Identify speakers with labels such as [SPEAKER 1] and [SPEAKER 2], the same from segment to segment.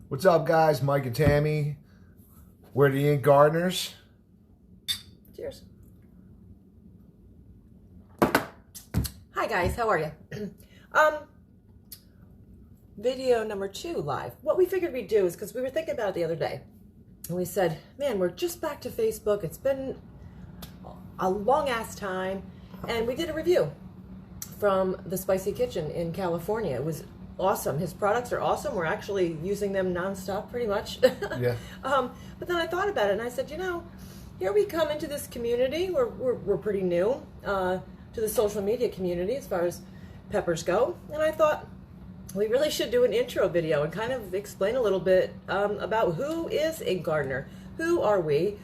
[SPEAKER 1] What's up, guys? Mike and Tammy. We're the Ink Gardeners.
[SPEAKER 2] Cheers. Hi, guys. How are you? Video number 2 live. What we figured we'd do is, because we were thinking about it the other day, and we said, man, we're just back to Facebook. It's been a long-ass time, and we did a review from the Spicy Kitchen in California. It was awesome. His products are awesome. We're actually using them nonstop, pretty much.
[SPEAKER 1] Yeah.
[SPEAKER 2] But then I thought about it, and I said, you know, here we come into this community. We're pretty new to the social media community as far as peppers go, and I thought we really should do an intro video and kind of explain a little bit about who is Ink Gardener, who are we,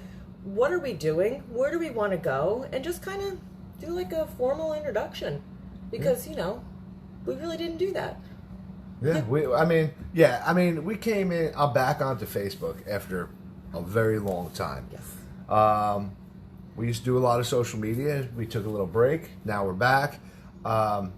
[SPEAKER 2] what are we doing, where do we want to go, and just kind of do like a formal introduction, because you know, we really didn't do that.
[SPEAKER 1] Yeah, I mean, we came in. I'm back onto Facebook after a very long time.
[SPEAKER 2] Yes.
[SPEAKER 1] We used to do a lot of social media. We took a little break. Now we're back, and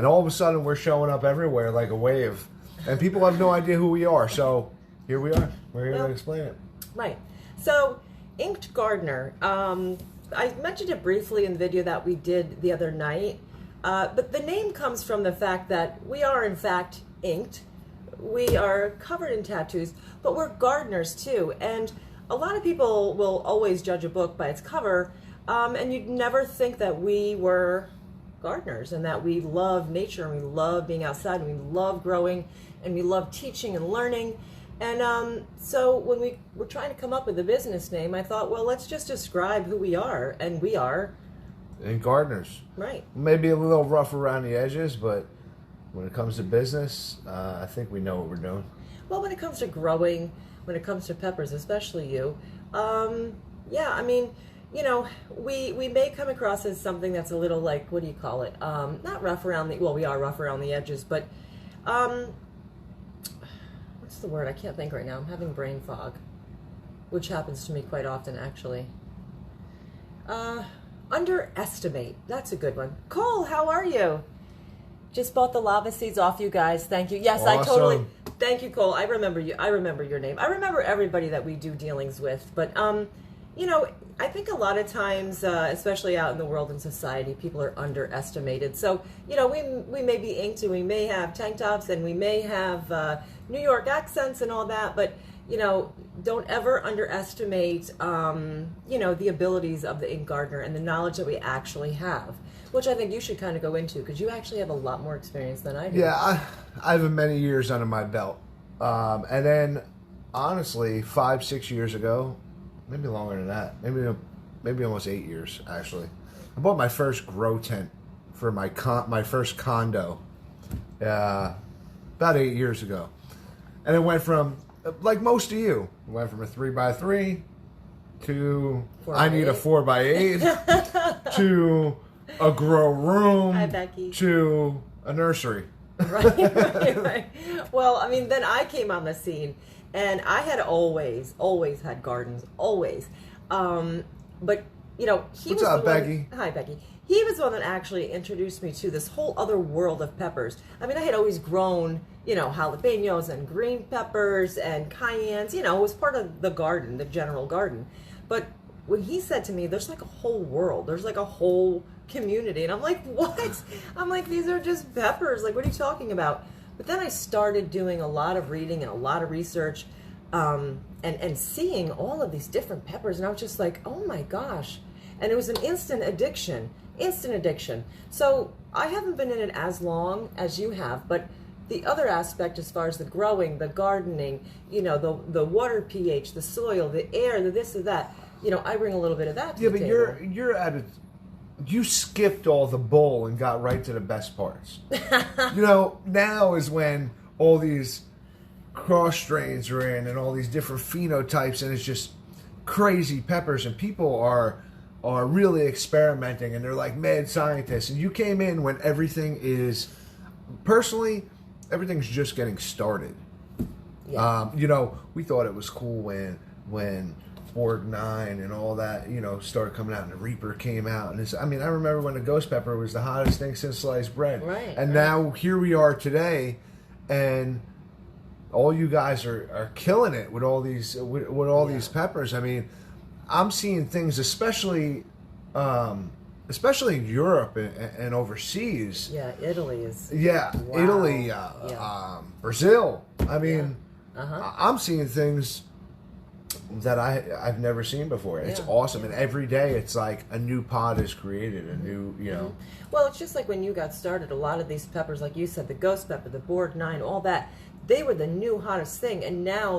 [SPEAKER 1] all of a sudden we're showing up everywhere like a wave, and people have no idea who we are. So here we are. We're here to explain it.
[SPEAKER 2] Right. So, Inked Gardener. I mentioned it briefly in the video that we did the other night. But the name comes from the fact that we are, in fact, inked. We are covered in tattoos, but we're gardeners, too. And a lot of people will always judge a book by its cover, and you'd never think that we were gardeners and that we love nature and we love being outside and we love growing and we love teaching and learning. And so when we were trying to come up with a business name, I thought, well, let's just describe who we are, and we are
[SPEAKER 1] Ink Gardeners.
[SPEAKER 2] right.
[SPEAKER 1] Maybe a little rough around the edges, but when it comes to business, I think we know what we're doing.
[SPEAKER 2] Well, when it comes to growing, when it comes to peppers, especially you, yeah, I mean, you know, we may come across as something that's a little like, what do you call it? Not rough around the, well, we are rough around the edges, but what's the word? I can't think right now. I'm having brain fog, which happens to me quite often, actually. Underestimate. That's a good one. Cole, how are you? Just bought the lava seeds off you guys. Thank you. Yes,
[SPEAKER 1] Awesome.
[SPEAKER 2] I totally. Thank you, Cole. I remember you. I remember your name. I remember everybody that we do dealings with. But you know, I think a lot of times, especially out in the world and society, people are underestimated. So you know, we may be inked and we may have tank tops and we may have New York accents and all that, but you know, don't ever underestimate, you know, the abilities of the Ink Gardener and the knowledge that we actually have, which I think you should kind of go into because you actually have a lot more experience than I do.
[SPEAKER 1] Yeah, I have many years under my belt. And then, honestly, 5-6 years ago, maybe longer than that, maybe almost 8 years, actually, I bought my first grow tent for my first condo about 8 years ago. And it went from, like most of you, it went from a 3x3 to I need a 4x8 to a grow room.
[SPEAKER 2] Hi, Becky.
[SPEAKER 1] To a nursery.
[SPEAKER 2] Right. Well, I mean, then I came on the scene, and I had always had gardens, always. But you know,
[SPEAKER 1] What's up, Becky?
[SPEAKER 2] Hi, Becky. He was the one that actually introduced me to this whole other world of peppers. I mean, I had always grown, you know, jalapenos and green peppers and cayennes. You know, it was part of the garden, the general garden. But when he said to me, there's like a whole world, there's like a whole community. And I'm like, what? I'm like, these are just peppers. Like, what are you talking about? But then I started doing a lot of reading and a lot of research and seeing all of these different peppers. And I was just like, oh my gosh. And it was an instant addiction. So I haven't been in it as long as you have, but the other aspect as far as the growing, the gardening, you know, the water pH, the soil, the air, the this or that, you know, I bring a little bit of that to the table.
[SPEAKER 1] Yeah, but you're at it. You skipped all the bowl and got right to the best parts. You know, now is when all these cross strains are in and all these different phenotypes, and it's just crazy peppers, and people are really experimenting, and they're like mad scientists. And you came in when everything is, personally, everything's just getting started. Yeah. You know, we thought it was cool when Borg 9 and all that, you know, started coming out, and the Reaper came out. And I remember when the Ghost Pepper was the hottest thing since sliced bread.
[SPEAKER 2] Right.
[SPEAKER 1] And now here we are today, and all you guys are killing it with all these these peppers. I mean, I'm seeing things, especially in Europe and overseas.
[SPEAKER 2] Yeah, Italy is.
[SPEAKER 1] Yeah,
[SPEAKER 2] Wow.
[SPEAKER 1] Italy, Brazil. I mean,
[SPEAKER 2] Uh-huh.
[SPEAKER 1] I'm seeing things that I've never seen before. It's
[SPEAKER 2] Yeah.
[SPEAKER 1] awesome, and every day it's like a new pod is created, a new, you know.
[SPEAKER 2] Well, it's just like when you got started, a lot of these peppers, like you said, the ghost pepper, the Borg 9, all that, they were the new hottest thing, and now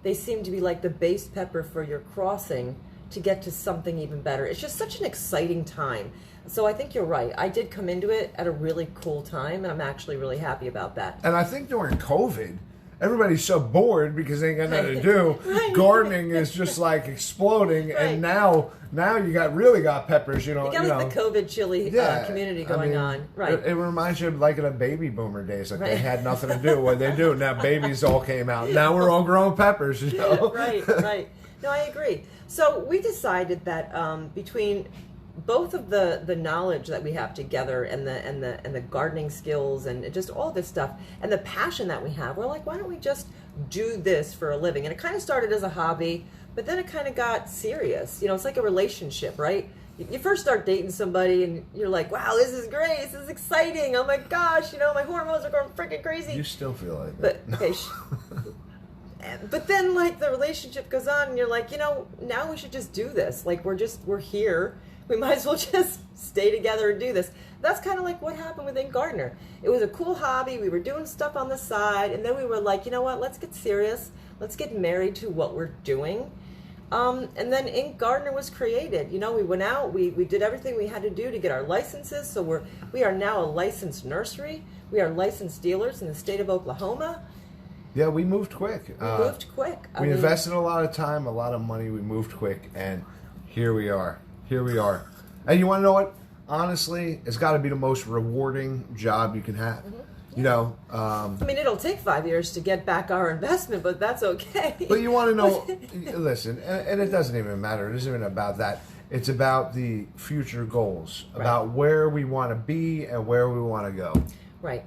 [SPEAKER 2] they seem to be like the base pepper for your crossing to get to something even better. It's just such an exciting time. So I think you're right. I did come into it at a really cool time, and I'm actually really happy about that.
[SPEAKER 1] And I think during COVID, everybody's so bored because they ain't got nothing to do.
[SPEAKER 2] Right.
[SPEAKER 1] Gardening is just like exploding,
[SPEAKER 2] Right.
[SPEAKER 1] and now you really got peppers. You know,
[SPEAKER 2] You got like the COVID chili community going on, right?
[SPEAKER 1] It reminds you of like in the baby boomer days, like they
[SPEAKER 2] Right.
[SPEAKER 1] had nothing to do. What they do now, babies all came out. Now we're all growing peppers. You know,
[SPEAKER 2] right. No, I agree. So we decided that between both of the knowledge that we have together and the gardening skills and just all this stuff and the passion that we have, we're like, why don't we just do this for a living? And it kind of started as a hobby, but then it kind of got serious. You know, it's like a relationship, right? You first start dating somebody and you're like, wow, this is great, this is exciting, oh my gosh, you know, my hormones are going freaking crazy.
[SPEAKER 1] you still feel like
[SPEAKER 2] But
[SPEAKER 1] that.
[SPEAKER 2] okay, but then like the relationship goes on and you're like, you know, now we should just do this. Like we're here. We might as well just stay together and do this. That's kind of like what happened within Gardener. It was a cool hobby. We were doing stuff on the side, and then we were like, you know what? Let's get serious. Let's get married to what we're doing. And then Ink Gardener was created. You know, we went out. We did everything we had to do to get our licenses. So we are now a licensed nursery. We are licensed dealers in the state of Oklahoma.
[SPEAKER 1] Yeah, we moved quick.
[SPEAKER 2] We moved quick.
[SPEAKER 1] We invested a lot of time, a lot of money. We moved quick, and here we are. Here we are. And you want to know what? Honestly, it's got to be the most rewarding job you can have. You know,
[SPEAKER 2] I mean, it'll take 5 years to get back our investment, but that's okay.
[SPEAKER 1] but you want to know, listen, and it doesn't even matter. It isn't even about that. It's about the future goals, about where we want to be and where we want to go.
[SPEAKER 2] Right.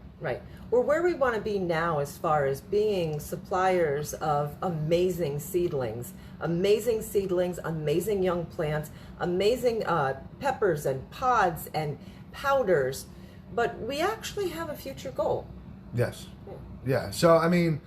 [SPEAKER 2] Or where we want to be now as far as being suppliers of amazing seedlings, amazing young plants, amazing peppers and pods and powders. But we actually have a future goal.
[SPEAKER 1] Yes. Yeah. So, I mean,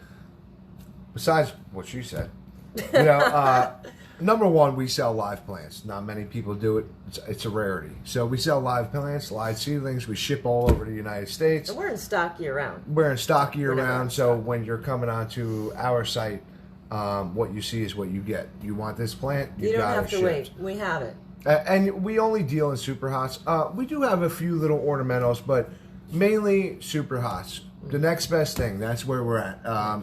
[SPEAKER 1] besides what she said, you know, number one, we sell live plants. Not many people do it. It's a rarity. So we sell live plants, live seedlings. We ship all over the United States.
[SPEAKER 2] And we're in stock year round.
[SPEAKER 1] We're in stock year round. So when you're coming onto our site, what you see is what you get. You want this plant,
[SPEAKER 2] You don't
[SPEAKER 1] got
[SPEAKER 2] have
[SPEAKER 1] it
[SPEAKER 2] to
[SPEAKER 1] shipped.
[SPEAKER 2] wait. We have it.
[SPEAKER 1] And we only deal in super hots. We do have a few little ornamentals, but mainly super hots. The next best thing, that's where we're at.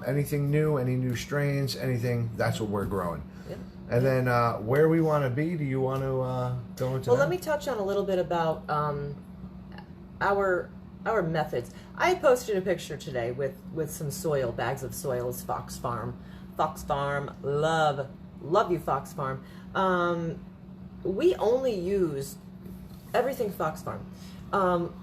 [SPEAKER 1] Anything new, any new strains, anything, that's what we're growing.
[SPEAKER 2] Yep.
[SPEAKER 1] And then where we want to be, do you want to go into
[SPEAKER 2] Well,
[SPEAKER 1] that?
[SPEAKER 2] let me touch on a little bit about our methods. I posted a picture today with some soil, bags of soil. It's Fox Farm. Fox Farm, love you, Fox Farm. We only use everything Fox Farm.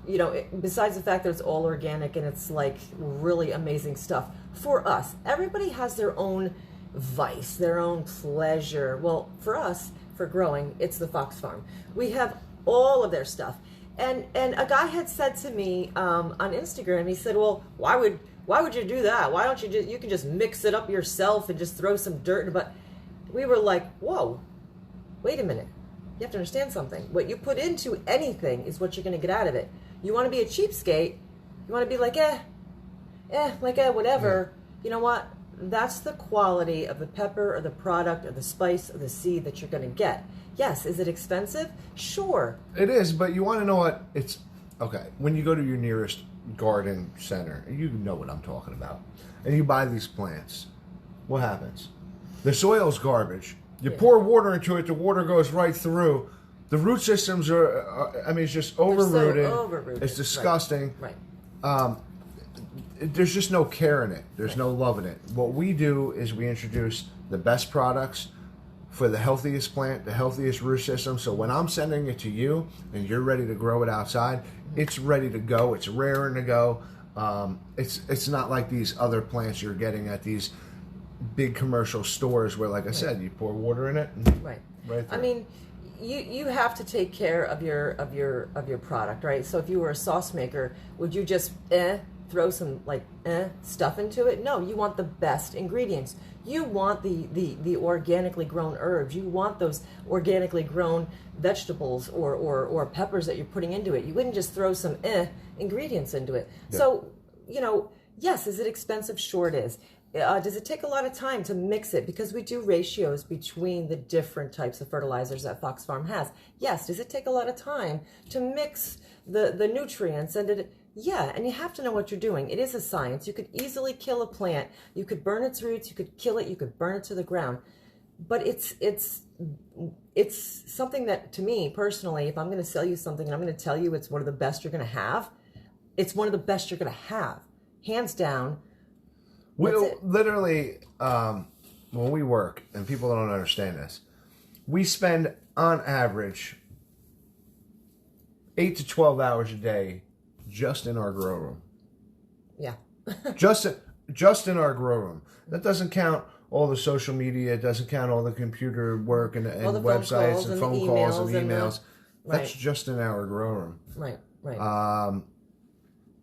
[SPEAKER 2] You know, besides the fact that it's all organic and it's like really amazing stuff. For us, everybody has their own vice, their own pleasure. Well, for us, for growing, it's the Fox Farm. We have all of their stuff. And a guy had said to me on Instagram, he said, well, why would you do that? Why don't you can just mix it up yourself and just throw some dirt in it. But we were like, whoa, wait a minute. You have to understand something. What you put into anything is what you're going to get out of it. You want to be a cheapskate. You want to be like, whatever.
[SPEAKER 1] Yeah.
[SPEAKER 2] You know what? That's the quality of the pepper or the product or the spice or the seed that you're going to get. Yes, is it expensive? Sure.
[SPEAKER 1] It is, but you want to know what? It's okay. When you go to your nearest garden center, you know what I'm talking about, and you buy these plants, what happens? The soil's garbage. You pour water into it, the water goes right through. The root systems I mean, it's just overrooted.
[SPEAKER 2] They're so overrooted.
[SPEAKER 1] It's disgusting.
[SPEAKER 2] Right.
[SPEAKER 1] There's just no care in it. There's no love in it. What we do is we introduce the best products for the healthiest plant, the healthiest root system. So when I'm sending it to you and you're ready to grow it outside, it's ready to go. It's raring to go. It's not like these other plants you're getting at these big commercial stores where, like I said, you pour water in it. And
[SPEAKER 2] Right.
[SPEAKER 1] Right.
[SPEAKER 2] I mean, you have to take care of your product, right? So if you were a sauce maker, would you just throw some stuff into it? No, you want the best ingredients. You want the organically grown herbs. You want those organically grown vegetables or peppers that you're putting into it. You wouldn't just throw some ingredients into it.
[SPEAKER 1] Yeah.
[SPEAKER 2] So, yes, is it expensive? Sure it is. Does it take a lot of time to mix it? Because we do ratios between the different types of fertilizers that Fox Farm has. Yes, does it take a lot of time to mix the nutrients? Yeah, and you have to know what you're doing. It is a science. You could easily kill a plant. You could burn its roots. You could kill it. You could burn it to the ground. But it's something that, to me personally, if I'm going to sell you something and I'm going to tell you it's one of the best you're going to have, it's one of the best you're going to have, hands down.
[SPEAKER 1] We'll literally, when we work, and people don't understand this, we spend on average 8 to 12 hours a day just in our grow room.
[SPEAKER 2] Yeah.
[SPEAKER 1] just in our grow room. That doesn't count all the social media. It doesn't count all the computer work and websites and phone calls and emails. That's just in our grow room.
[SPEAKER 2] Right.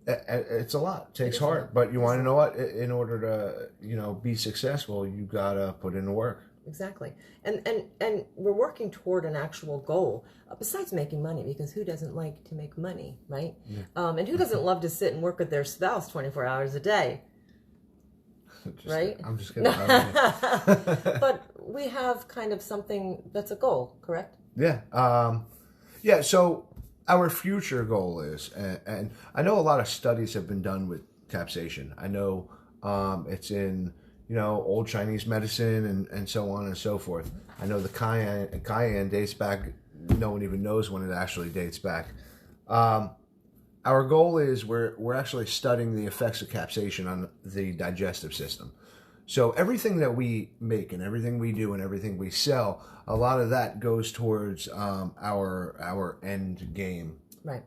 [SPEAKER 1] It's a lot. It takes heart. But you want to know what? In order to, be successful, you got to put in the work.
[SPEAKER 2] Exactly. And we're working toward an actual goal, besides making money, because who doesn't like to make money, right? Yeah. And who doesn't love to sit and work with their spouse 24 hours a day? Right?
[SPEAKER 1] I'm just kidding.
[SPEAKER 2] But we have kind of something that's a goal, correct?
[SPEAKER 1] Yeah. So our future goal is, and I know a lot of studies have been done with capsaicin. I know it's in, old Chinese medicine and so on and so forth. I know the cayenne dates back, no one even knows when it actually dates back. Our goal is we're actually studying the effects of capsaicin on the digestive system. So everything that we make and everything we do and everything we sell, a lot of that goes towards our end game.
[SPEAKER 2] Right.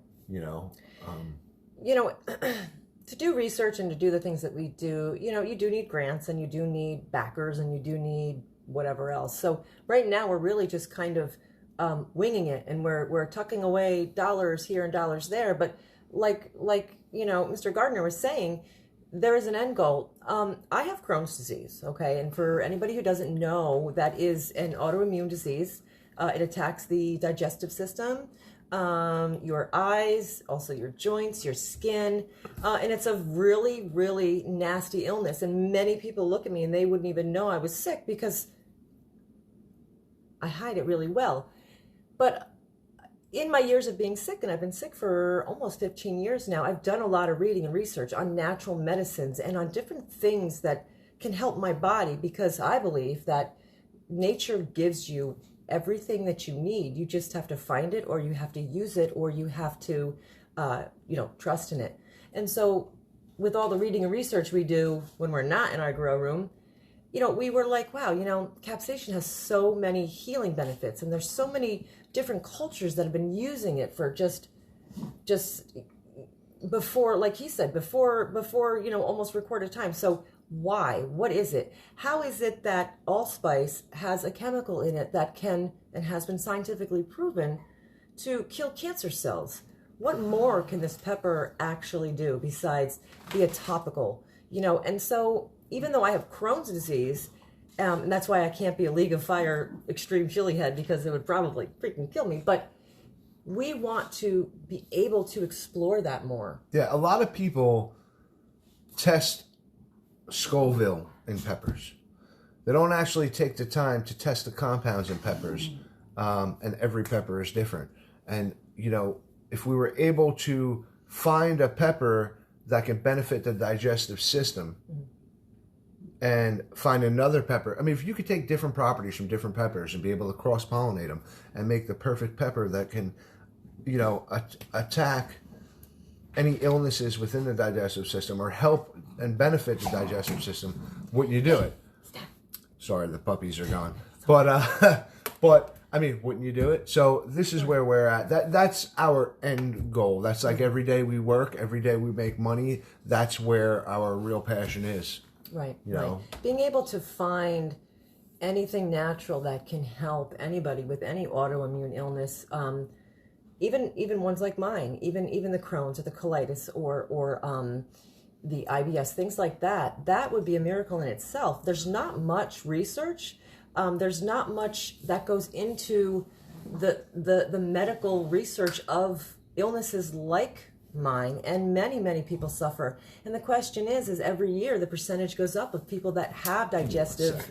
[SPEAKER 1] To
[SPEAKER 2] do research and to do the things that we do, you do need grants and you do need backers and you do need whatever else. So right now we're really just kind of winging it, and we're tucking away dollars here and dollars there. But like Mr. Gardner was saying, there is an end goal. I have Crohn's disease, okay? And for anybody who doesn't know, that is an autoimmune disease. It attacks the digestive system, your eyes, also your joints, your skin. And it's a really, really nasty illness. And many people look at me and they wouldn't even know I was sick because I hide it really well. But in my years of being sick, and I've been sick for almost 15 years now, I've done a lot of reading and research on natural medicines and on different things that can help my body, because I believe that nature gives you everything that you need. You just have to find it, or you have to use it, or you have to, trust in it. And so with all the reading and research we do when we're not in our grow room, we were like, wow, capsaicin has so many healing benefits, and there's so many different cultures that have been using it for just before, like he said, before almost recorded time. So why? What is it? How is it that allspice has a chemical in it that can and has been scientifically proven to kill cancer cells? What more can this pepper actually do besides be a topical? And so even though I have Crohn's disease, and that's why I can't be a League of Fire extreme chili head, because it would probably freaking kill me. But we want to be able to explore that more.
[SPEAKER 1] Yeah, a lot of people test Scoville in peppers. They don't actually take the time to test the compounds in peppers, and every pepper is different. And, if we were able to find a pepper that can benefit the digestive system, and find another pepper. I mean, if you could take different properties from different peppers and be able to cross-pollinate them and make the perfect pepper that can, attack any illnesses within the digestive system or help and benefit the digestive system, wouldn't you do it?
[SPEAKER 2] Stop.
[SPEAKER 1] Sorry, the puppies are gone. But I mean, wouldn't you do it? So this is where we're at. That's our end goal. That's like every day we work, every day we make money. That's where our real passion is.
[SPEAKER 2] Right.
[SPEAKER 1] You know?
[SPEAKER 2] Being able to find anything natural that can help anybody with any autoimmune illness, even ones like mine, even the Crohn's or the colitis or the IBS, things like that. That would be a miracle in itself. There's not much research. There's not much that goes into the medical research of illnesses like mine, and many people suffer. And the question is every year the percentage goes up of people that have digestive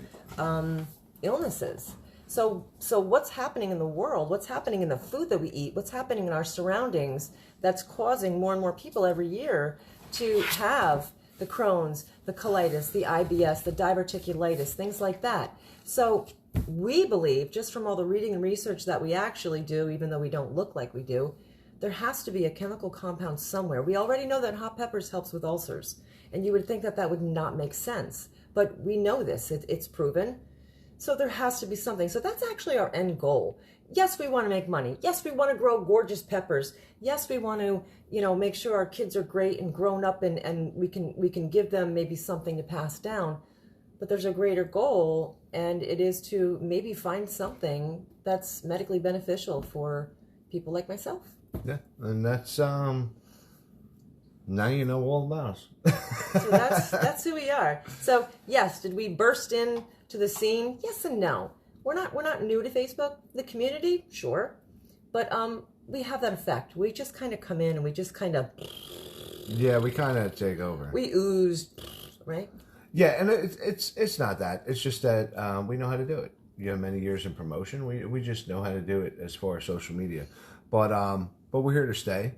[SPEAKER 2] illnesses. So what's happening in the world? What's happening in the food that we eat? What's happening in our surroundings that's causing more and more people every year to have the Crohn's, the colitis, the IBS, the diverticulitis, things like that. So we believe, just from all the reading and research that we actually do, even though we don't look like we do, there has to be a chemical compound somewhere. We already know that hot peppers helps with ulcers, and you would think that would not make sense. But we know this, it's proven. So there has to be something. So that's actually our end goal. Yes, we want to make money. Yes, we want to grow gorgeous peppers. Yes, we want to, make sure our kids are great and grown up and we can give them maybe something to pass down. But there's a greater goal, and it is to maybe find something that's medically beneficial for people like myself.
[SPEAKER 1] Yeah, and that's now you know all about us.
[SPEAKER 2] So that's who we are. So yes, did we burst in to the scene? Yes and no. We're not new to Facebook. The community, sure, but we have that effect. We just kind of come in and we just kind of
[SPEAKER 1] we kind of take over.
[SPEAKER 2] We ooze, right?
[SPEAKER 1] Yeah, and it's not that. It's just that we know how to do it. You have many years in promotion. We just know how to do it as far as social media. But we're here to stay.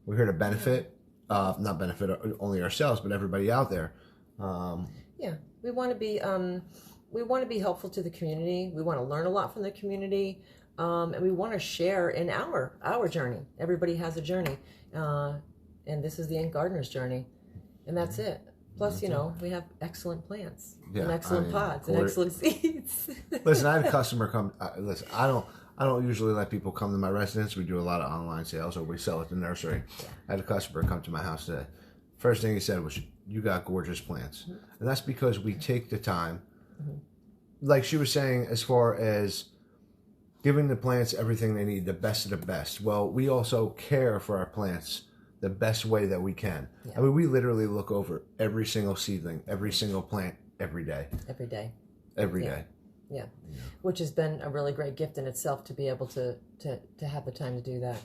[SPEAKER 1] We're here to benefit, not benefit only ourselves, but everybody out there.
[SPEAKER 2] Yeah, we want to be helpful to the community. We want to learn a lot from the community, and we want to share in our journey. Everybody has a journey, and this is the Ant Gardener's journey, and that's it. Plus, we have excellent plants and excellent pods and excellent seeds.
[SPEAKER 1] Listen, I had a customer come. Listen, I don't usually let people come to my residence. We do a lot of online sales, or we sell at the nursery. Yeah. I had a customer come to my house today. First thing he said was, "You got gorgeous plants," and that's because we take the time. Like she was saying, as far as giving the plants everything they need, the best of the best. Well, we also care for our plants the best way that we can. Yeah. I mean, we literally look over every single seedling, every single plant, every day.
[SPEAKER 2] Every day.
[SPEAKER 1] Every day.
[SPEAKER 2] Yeah. Which has been a really great gift in itself to be able to have the time to do that.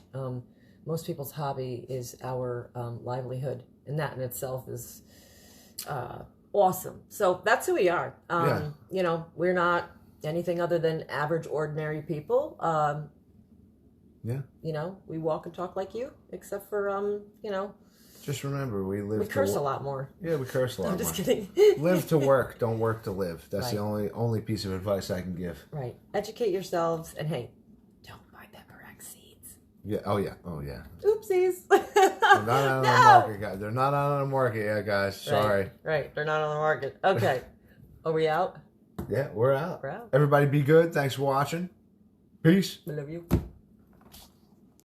[SPEAKER 2] Most people's hobby is our livelihood, and that in itself is awesome. So that's who we are. We're not anything other than average, ordinary people. We walk and talk like you, except for,
[SPEAKER 1] Just remember, we
[SPEAKER 2] curse a lot more.
[SPEAKER 1] Yeah, we curse a lot more.
[SPEAKER 2] I'm just kidding.
[SPEAKER 1] Live to work, don't work to live. That's
[SPEAKER 2] right.
[SPEAKER 1] the only piece of advice I can give.
[SPEAKER 2] Right. Educate yourselves, and hey, don't buy Pepper X seeds.
[SPEAKER 1] Yeah. Oh yeah.
[SPEAKER 2] Oopsies.
[SPEAKER 1] They're not on the market, guys. They're not on the market yet, guys. Sorry.
[SPEAKER 2] Right. They're not on the market. Okay. Are we out?
[SPEAKER 1] Yeah, we're out.
[SPEAKER 2] We're out.
[SPEAKER 1] Everybody be good. Thanks for watching. Peace.
[SPEAKER 2] I love you.